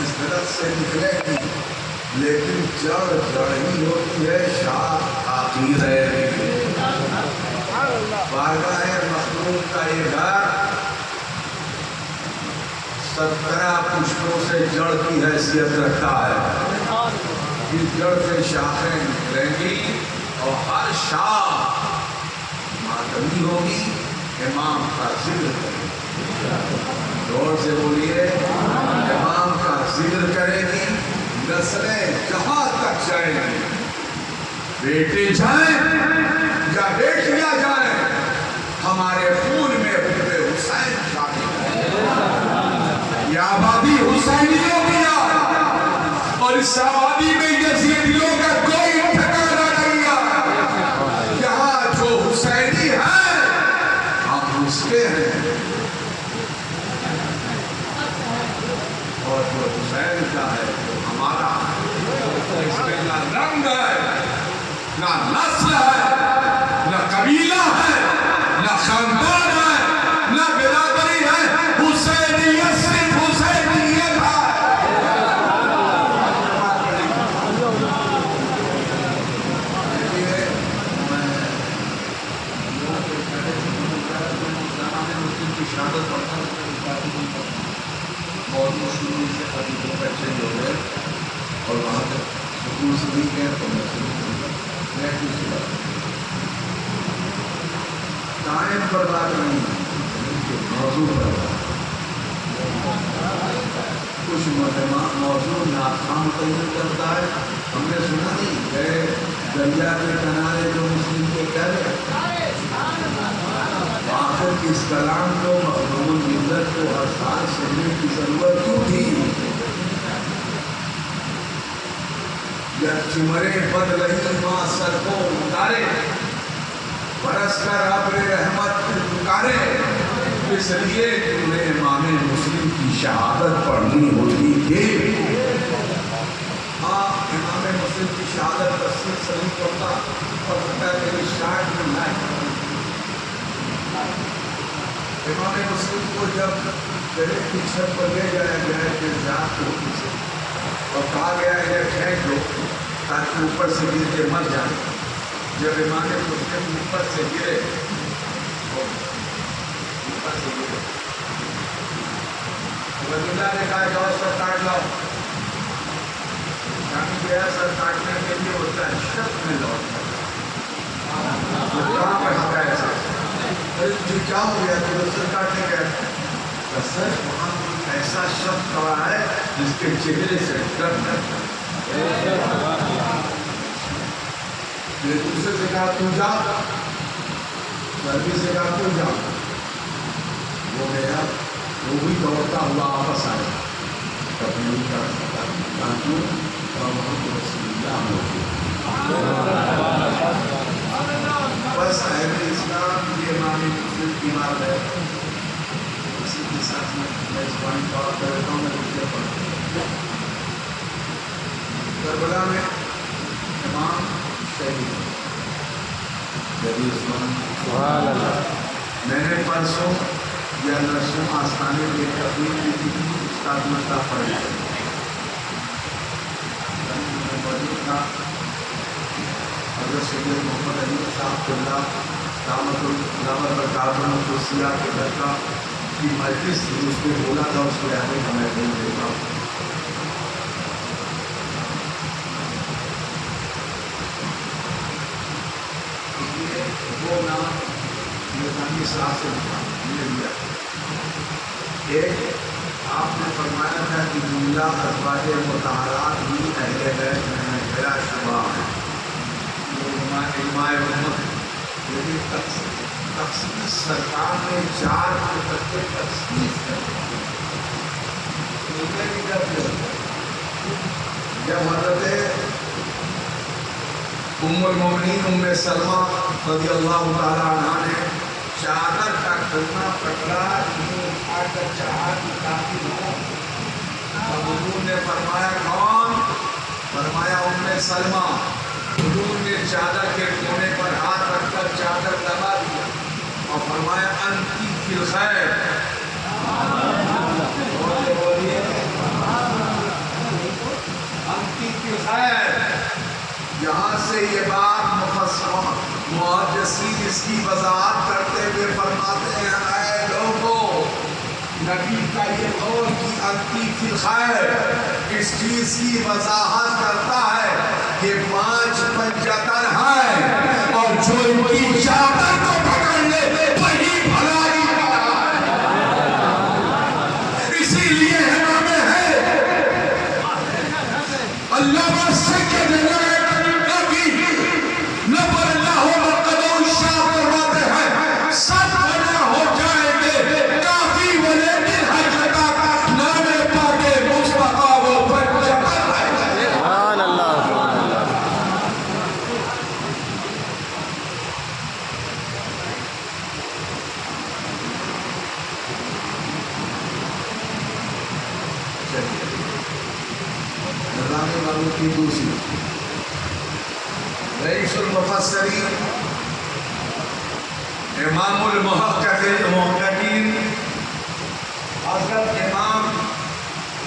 اس درخت سے نکلے گی لیکن جڑ ہی ہوتی ہے، شاخ آخر ہے۔ بارگاہ مخلوق کا یہ گھر 17 پشتوں سے جڑ کی حیثیت رکھتا ہے۔ اس جڑ سے شاخیں نکلیں گی اور ہر شاخ ماتمی ہوگی، امام کا ذکر کرے گی۔ زور سے بولیے، امام کا ذکر کرے گی، نسلیں جہاں تک جائیں گی، بیٹے جائیں یا بیٹیاں جائیں، ہمارے خون میں حب حسین شامل ہے۔ یہ آبادی حسینیوں کی ہے اور اس آبادی میں یزیدیوں کا کوئی ٹھکانہ نہیں ہے۔ یہاں جو حسینی ہے ہم اس کے ہیں، اور جو حسین کا ہے وہ ہمارا ہے۔ اس میں نہ رنگ ہے، نہ نسل ہے، نہ قبیلہ ہے، نہ خاندان ہے، نہ برادری ہے، حسینیت صرف حسینیت ہے۔ شہادت پڑھتا ہوں اور شروع سے ابھی دو بچے جو گئے اور وہاں تک سکول سے نہیں گئے تو میں دوسری بات ٹائم پر بات نہیں، موضوع پر کچھ موضوع ناکام متعین کرتا ہے۔ ہم نے سنا نہیں گئے دریا کے کنارے جو مسلم کے کہہ رہے آخر اس کلام کو مخدوم ملت کو ہر سال سننے کی ضرورت کیوں تھی؟ یا چمرے بدلہی ماں سر کو اتارے، برس کر ابر رحمت پکارے، اس لیے انہیں امام مسلم کی شہادت پڑھنی ہوتی تھی۔ ہاں امام مسلم کی شہادت تصویر صحیح پڑھتا اور سکتا ہے کہ اسٹارٹ میں لائے۔ امام مسلم کو جب پہلے کی چھت پر لے جایا گیا ہے کہ ذات کو سے اور کہا گیا ہے پھینک دو تاکہ اوپر سے گر کے مر جائے۔ جب امام مسلم اوپر سے گرے ولی اللہ نے کہا جاؤ سر کاٹ لاؤ، یعنی کہ سر کاٹنے کے لیے ہوتا ہے شک میں لوٹ کہاں پر ہٹا ہے سر جو کیا ہو گیا کہ وہ سر کاٹنے گیا سر وہاں ایسا شخص کھڑا ہے جس کے چہرے سے ڈر دوسرے سے کہا تو جا، سروی سے کہا تو جا، وہ گیا، وہ بھی دوڑتا ہوا واپس آیا، کبھی نہیں کر سکتا کیوں محمد رسول اللہ بس اہل اسلام یہ امام مسلم کی بات ہے۔ اسی کے ساتھ میں اس پوائنٹ کو آپ کرتا ہوں، میں دوسرے پڑھتا ہوں۔ کربلا میں امام شہید سبحان اللہ۔ میں نے پرسوں یا نرسوں آستانے کی تقریر کی تھی، استاد مشتاق پڑھ موجود تھا حضرت سید محمد علی صاحب اللہ دامت العلامہ برکاتہ القدسیہ کے درگاہ کی مجلس تھی، اس میں بولا تھا، اس کو یاد ہے کہ میں بول دیتا ہوں۔ وہ نام نظامی صاحب سے لیا۔ ایک آپ نے فرمایا تھا کہ جملہ ازواج مطہرات بھی اہل بیت میں بلا شبہ ہے، وہ علماء امت، لیکن تخصیص سرکار نے 4 کے تک تخصیص کر جب حضرت ام المومنین ام سلمہ رضی اللہ تعالیٰ عنہ نے چادر کا کلمہ پکڑا اٹھا کر چاہا کہ کافی ہو، تب حضور نے فرمایا کون؟ فرمایا ام سلمہ۔ حضور نے چادر کے کونے پر ہاتھ رکھ کر چادر دبا دیا اور فرمایا انتی فی الخیر۔ سے یہ بات محدثین اس کی وضاحت کرتے ہوئے فرماتے ہیں اے لوگوں، نبی کا یہ قول کی انتی فی الخیر اس چیز کی وضاحت کرتا ہے کہ 5 پنجتن ہے اور جو ان کی چادر کو پکڑ لے وہی بھلائی کا ہے۔ اسی لیے ہمیں ہے اللہ واسطے کے دینا ہے کبھی نبر اللہ مرقدہ شاہ فرماتے ہیں سب بنا ہو جائیں گے کافی ولیکن حجتہ نام پاک مصطفیٰ وہ پنجتن ہے۔ سبحان اللہ سبحان اللہ۔ نظام معروف کی دوسری رئیس المفسرین امام المحققین حضرت امام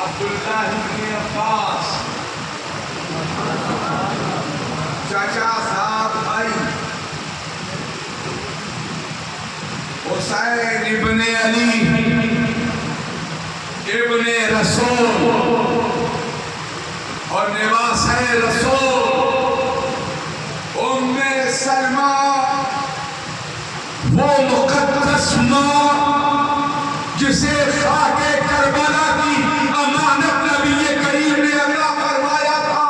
عبداللہ بن عباس چچا صاحب بھائی حسین ابن علی ابن رسول اور نواس رسول ام سلمہ وہ مقدس ماں جسے خاک کربلا کی امانت نبی کریم نے عطا فرمایا تھا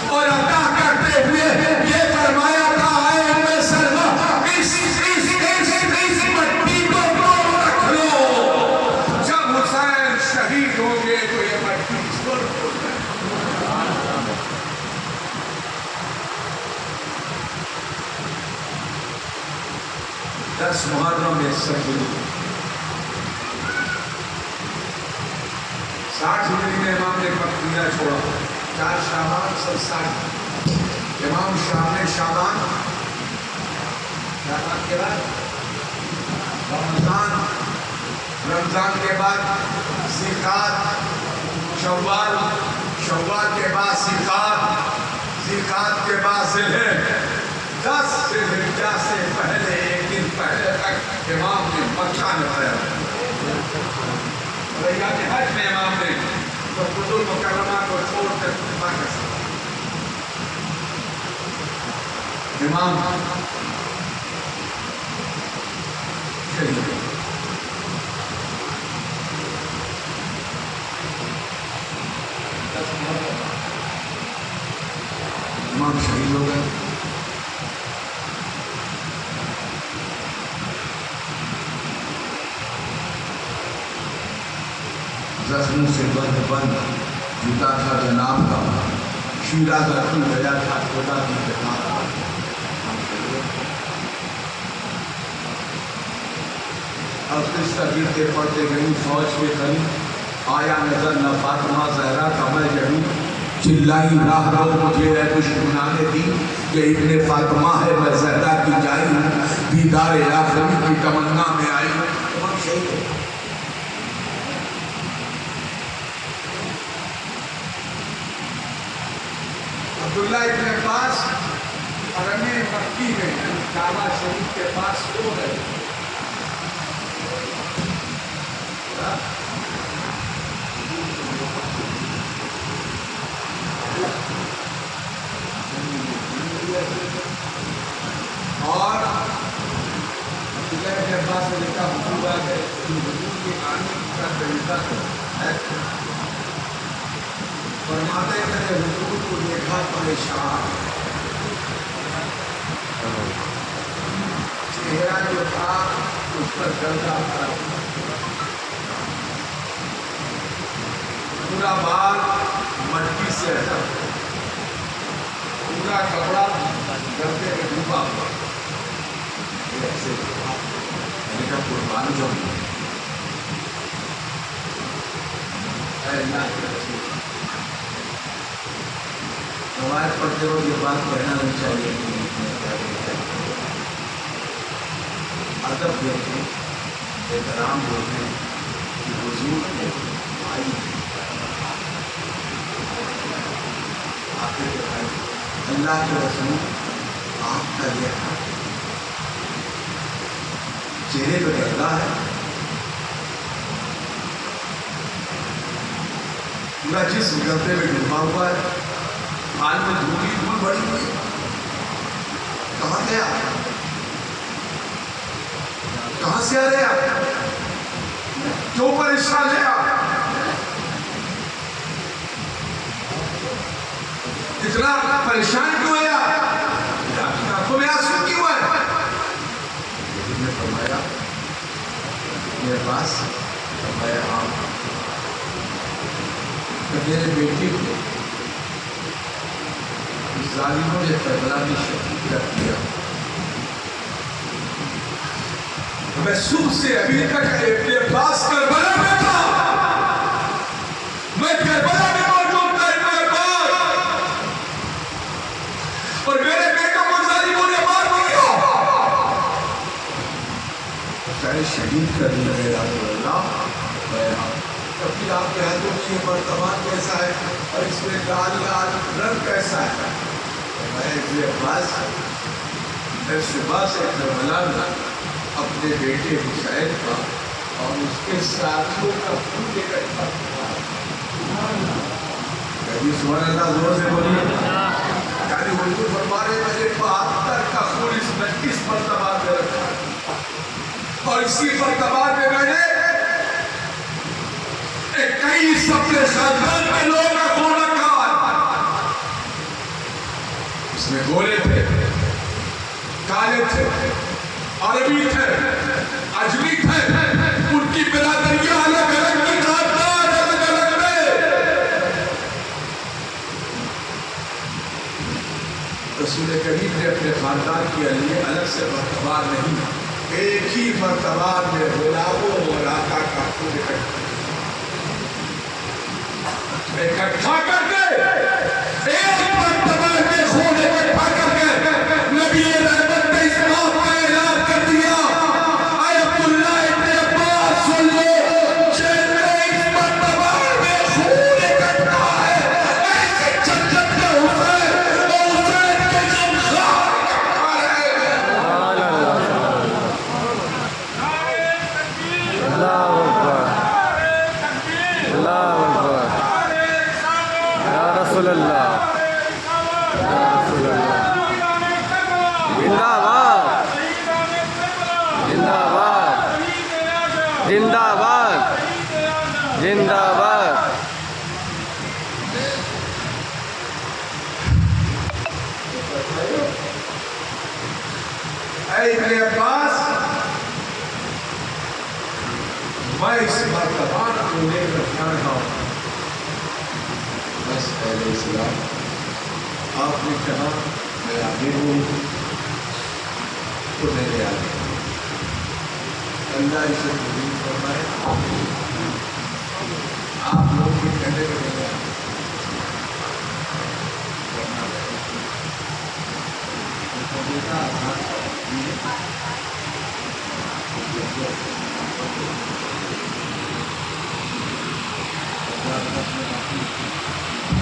اور عطا کرتے ہوئے یہ فرمایا تھا اے ام سلمہ اس مٹی کو رکھ لو، جب حسین شہید ہوں گے تو یہ مٹی اس کو رکھ لو۔ 10 محرم میں سجدہ 60 ہجری میں امام نے مدینہ چھوڑا، 4 شعبان سب 60 امام شاہ نے شعبان کے بعد رمضان کے بعد ذیقعد، شوال کے بعد ذیقعد کے بعد ذوالحجہ، 10 ذوالحجہ سے پہلے ایک دن پہلے تک امام نے مکہ میں رہا۔ اور ایام حج میں امام نے تو مکہ المکرمہ کو چھوڑ کر مکہ سے امام شہید امام شہید ہو گئے۔ زخموں سے بند جوتا تھا جناب کا، شیرہ زخم گیا تھا خدا کی کتاب کا۔ اب قصہ گرتے پڑتے گئی فوج کے قریب، آیا نظر نہ فاطمہ زہرا کمر جبی، چلائی راہ رو مجھے اے دشمنانے دی، یہ ابن فاطمہ ہے میں زہرا کی جائی ہوں، دیدار آخری کی تمنا میں آئی ہوں۔ امام شہید ہے۔ عبداللہ ابن عباس حرم مکی میں کعبہ شریف کے پاس سو گئے۔ اور عبداللہ ابن عباس نے لکھا حضور ہے کہ حضور کے آنے کا طریقہ ہے، فرماتے ہیں کہ حضور کو دیکھا پریشان، چہرہ جو تھا اس پر جلتا تھا، پورا بال مٹی سے ہٹا، پورا کپڑا گردے میں ڈوبا ہوا، ایسے میں نے کہا قربان جاؤں اے اللہ کے رسول، روایت پڑھتے ہو یہ بات کہنا نہیں چاہیے، ادب دیکھیں، احترام دیکھیں کہ حضور نے آئی آتے دکھائی اللہ کے رسول آپ کا یہ حال چہرے پہ ڈرتا ہے پورا جسم گردے میں ڈوبا ہوا ہے حال میں دھول بڑی ہوئی کہاں گیا کہاں سے آ رہے آپ کیوں پریشان ہے آپ اتنا پریشان کیوں ہے آپ کی آنکھوں میں آنسو کیوں ہے نے فرمایا میرے پاس فرمایا ہاں کہ میرے بیٹے کو ظالموں نے کربلا میں شہید کر دیا میں صبح سے ابھی تک اپنے پاس کربلا میں تھا میں کربلا میں موجود تھا اتنے پاس اور میرے بیٹوں کو ظالموں نے مار دیا چاہے شہید کر دیا ہے رسول اللہ پھر آپ کے ہاتھوں میں یہ برطمان کیسا ہے اور اس میں لال رنگ کیسا ہے میں ابن عباس میں صبح سے کربلا میں اپنے بیٹے حسین کا اور اس کے ساتھیوں کا خون لے کر کبھی سبحان اللہ زور سے بولیے یعنی حضور فرما رہے میں نے 72 کا خون اس 29 مرتبہ میں رکھا اور اسی مرتبہ میں نے 21 اپنے خاندان کے لوگوں کا خون رکھا اس میں گورے تھے کالے تھے عربی تھے عجمی تھے ان کی برادریاں الگ الگ میں خاندان الگ الگ میں رسول کریم نے اپنے خاندان کے لیے الگ سے مرتبہ نہیں ایک ہی مرتبہ میں غلاموں اور آقا کا خون اکٹھا کر کے ایک مرتبہ میں خون اکٹھا کر کے نبی رحمت نے اس بات کا اعلان کر دیا اے عبداللہ ابن عباس سن لو جن میں اس مرتبہ میں خون اکٹھا ہے ایسے جنت کے حسین اور حسین کے غمخوار اکٹھا ہے اللہ اکبر اللہ اکبر یا رسول اللہ یا رسول اللہ زندہ باد زندہ باد زندہ باد زندہ باد اے ابن عباس میں اس مرتبہ کو لے کر کیا رہا ہوں بس علیہ السلام آپ نے کہا میں آگے ہوں تو میں نے آگے اللہ اسے قبول فرمائے آپ لوگ